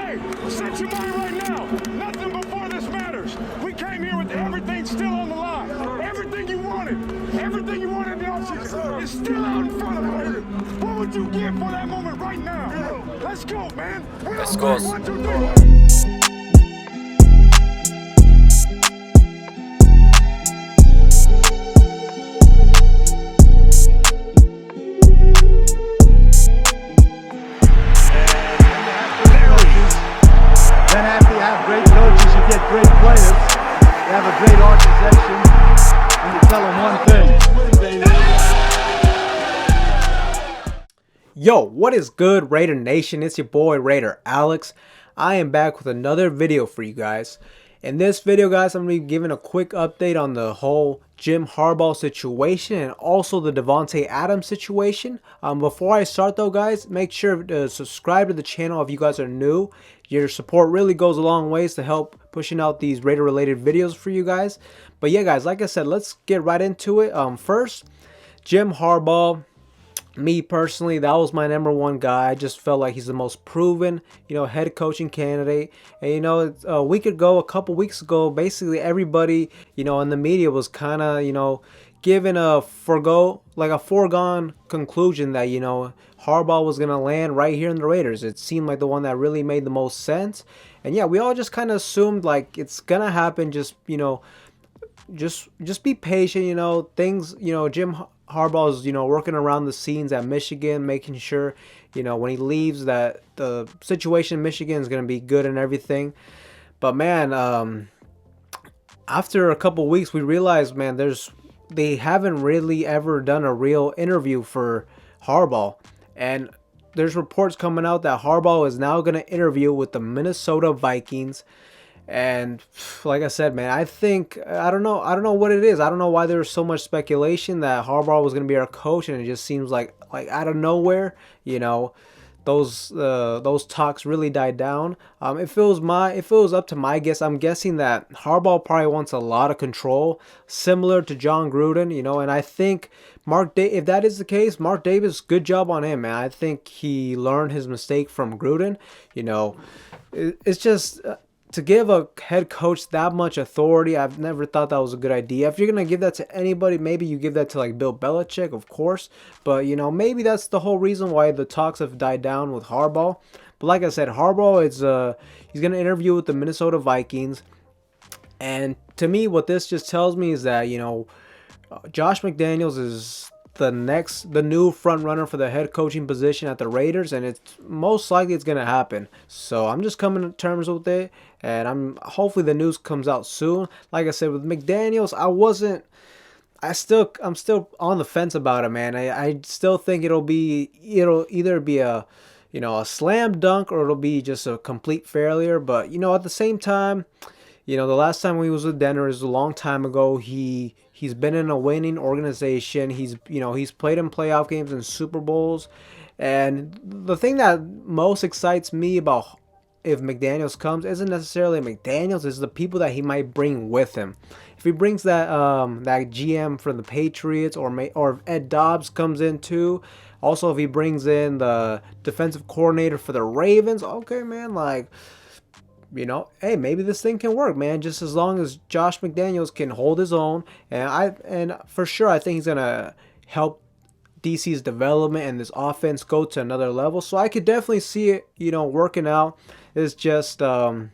Hey, set your mind right now. Nothing before this matters. We came here with everything still on the line. Everything you wanted in the offseason is still out in front of you. What would you give for that moment right now? Let's go, man. Let's go. 1, 2, 3. Great coaches, you get great players. You have a great organization, and you tell them one thing. Yo, what is good, Raider Nation? It's your boy Raider Alex. I am back with another video for you guys. In this video, guys, I'm going to be giving a quick update on the whole Jim Harbaugh situation and also the Davante Adams situation. Before I start though, guys, make sure to subscribe to the channel if you guys are new. Your support really goes a long ways to help pushing out these Raider related videos for you guys. But yeah, guys, like I said, let's get right into it. First, Jim Harbaugh. Me personally, that was my #1 guy. I just felt like he's the most proven, head coaching candidate. And a couple weeks ago, basically everybody, in the media was kind of, given a foregone conclusion that, Harbaugh was going to land right here in the Raiders. It seemed like the one that really made the most sense. And yeah, we all just kind of assumed like it's going to happen. Just be patient, things, Jim Harbaugh is, working around the scenes at Michigan, making sure, when he leaves that the situation in Michigan is going to be good and everything. But man, after a couple weeks, we realized, man, they haven't really ever done a real interview for Harbaugh. And there's reports coming out that Harbaugh is now going to interview with the Minnesota Vikings. And like I said, man, I don't know what it is. I don't know why there was so much speculation that Harbaugh was going to be our coach, and it just seems like out of nowhere, those talks really died down. If it was up to my guess, I'm guessing that Harbaugh probably wants a lot of control, similar to John Gruden, and I think if that is the case, Mark Davis, good job on him, man. I think he learned his mistake from Gruden. It's just to give a head coach that much authority, I've never thought that was a good idea. If you're going to give that to anybody, maybe you give that to like Bill Belichick, of course. But, maybe that's the whole reason why the talks have died down with Harbaugh. But like I said, Harbaugh he's going to interview with the Minnesota Vikings. And to me, what this just tells me is that, Josh McDaniels is the new front runner for the head coaching position at the Raiders, and it's most likely it's going to happen. So I'm just coming to terms with it, and hopefully the news comes out soon. Like I said, with McDaniels, I'm still on the fence about it, man. I still think it'll either be a slam dunk, or it'll be just a complete failure. But at the same time, the last time he was with Denver is a long time ago. He's been in a winning organization. He's played in playoff games and Super Bowls. And the thing that most excites me about if McDaniels comes isn't necessarily McDaniels, it's the people that he might bring with him. If he brings that GM from the Patriots, or if Ed Dobbs comes in too. Also, if he brings in the defensive coordinator for the Ravens, okay, man, hey, maybe this thing can work, man. Just as long as Josh McDaniels can hold his own, and for sure, I think he's gonna help DC's development and this offense go to another level. So I could definitely see it, working out. It's just like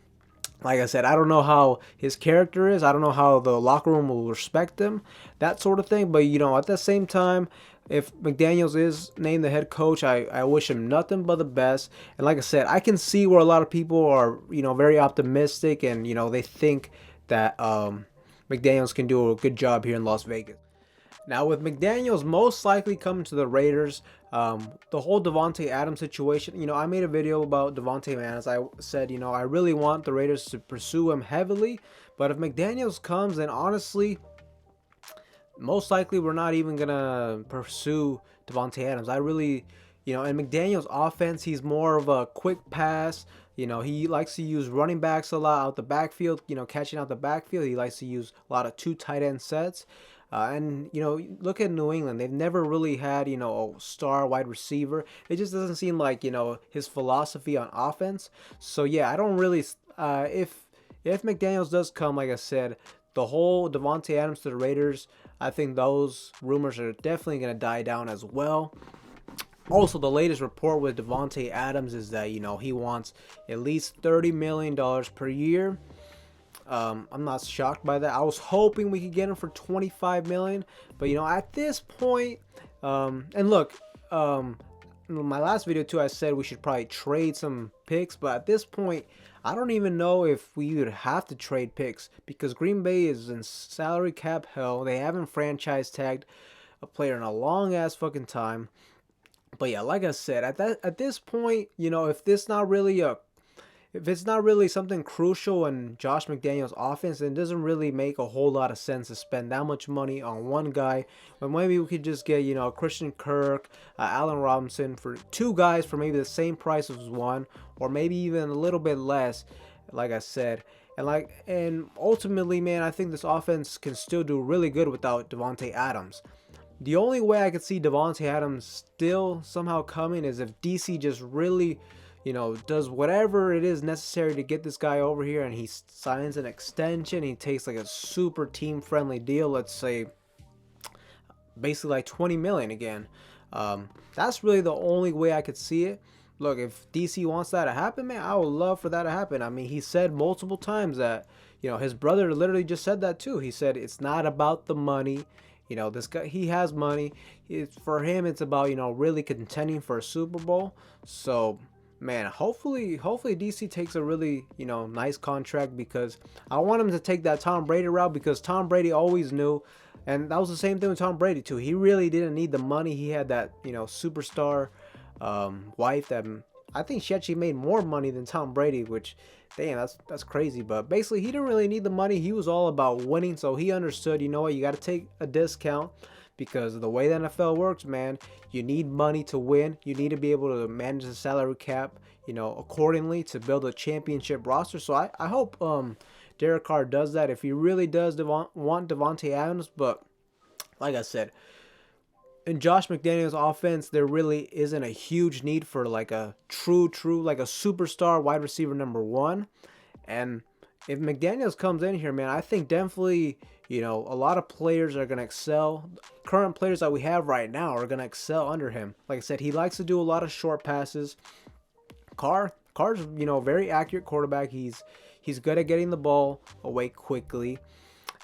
I said, I don't know how his character is. I don't know how the locker room will respect him, that sort of thing. But at the same time, if McDaniels is named the head coach, I wish him nothing but the best. And like I said, I can see where a lot of people are, very optimistic, and, they think that McDaniels can do a good job here in Las Vegas. Now, with McDaniels most likely coming to the Raiders, the whole Davante Adams situation, I made a video about Davante Adams. I said, I really want the Raiders to pursue him heavily. But if McDaniels comes, then honestly, most likely we're not even going to pursue Davante Adams. I really, in McDaniels' offense, he's more of a quick pass. He likes to use running backs a lot out the backfield, catching out the backfield. He likes to use a lot of 2 tight end sets. And you know, look at New England. They've never really had, you know, a star wide receiver. It just doesn't seem like, you know, his philosophy on offense. So yeah, I don't really. If McDaniels does come, like I said, the whole Davante Adams to the Raiders, I think those rumors are definitely going to die down as well. Also, the latest report with Davante Adams is that, you know, he wants at least $30 million per year. I'm not shocked by that. I was hoping we could get him for $25 million, but you know, at this point, and look, in my last video too, I said we should probably trade some picks, but at this point, I don't even know if we would have to trade picks because Green Bay is in salary cap hell. They haven't franchise tagged a player in a long ass fucking time. But yeah, like I said, at this point, you know, if it's not really something crucial in Josh McDaniels' offense, then it doesn't really make a whole lot of sense to spend that much money on one guy. When maybe we could just get, you know, Christian Kirk, Allen Robinson for two guys for maybe the same price as one, or maybe even a little bit less, like I said. And ultimately, man, I think this offense can still do really good without Davante Adams. The only way I could see Davante Adams still somehow coming is if DC just really, you know, does whatever it is necessary to get this guy over here and he signs an extension. He takes like a super team friendly deal. Let's say basically like $20 million again. That's really the only way I could see it. Look, if DC wants that to happen, man, I would love for that to happen. I mean, he said multiple times that, you know, his brother literally just said that too. He said it's not about the money. You know, this guy, he has money. For him, it's about, you know, really contending for a Super Bowl. So, man, hopefully DC takes a really, you know, nice contract, because I want him to take that Tom Brady route, because Tom Brady always knew, and that was the same thing with Tom Brady too. He really didn't need the money. He had that, you know, superstar wife that I think she actually made more money than Tom Brady, which, damn, that's crazy. But basically, he didn't really need the money. He was all about winning, so he understood, you know what, you got to take a discount, because the way the NFL works, man, you need money to win. You need to be able to manage the salary cap, you know, accordingly to build a championship roster. So I hope Derek Carr does that if he really does want Davante Adams. But like I said, in Josh McDaniels' offense, there really isn't a huge need for like a true like a superstar wide receiver number one. And if McDaniels comes in here, man, I think definitely, you know, a lot of players are going to excel. Current players that we have right now are going to excel under him. Like I said, he likes to do a lot of short passes. Carr's, you know, very accurate quarterback. He's good at getting the ball away quickly.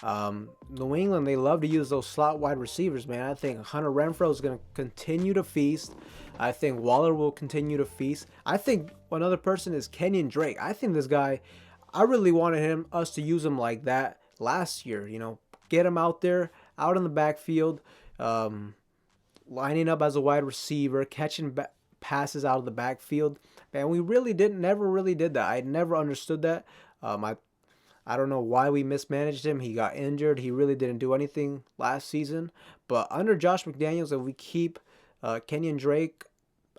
New England, they love to use those slot wide receivers, man. I think Hunter Renfrow is going to continue to feast. I think Waller will continue to feast. I think another person is Kenyon Drake. I think this guy, I really wanted us to use him like that last year. You know, get him out there, out in the backfield, lining up as a wide receiver, catching passes out of the backfield. Man, we never really did that. I never understood that. I don't know why we mismanaged him. He got injured. He really didn't do anything last season. But under Josh McDaniels, if we keep Kenyon Drake,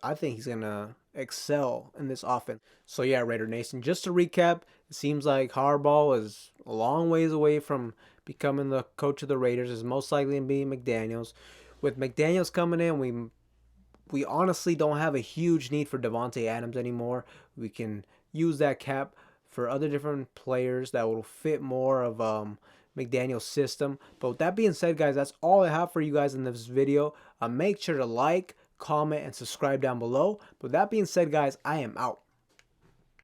I think he's going to excel in this offense. So yeah, Raider Nation, just to recap, it seems like Harbaugh is a long ways away from becoming the coach of the Raiders. Is most likely to be McDaniels. With McDaniels coming in, we honestly don't have a huge need for Davante Adams anymore. We can use that cap for other different players that will fit more of McDaniel's system. But with that being said, guys, that's all I have for you guys in this video. Make sure to like, comment, and subscribe down below. But with that being said, guys, I am out.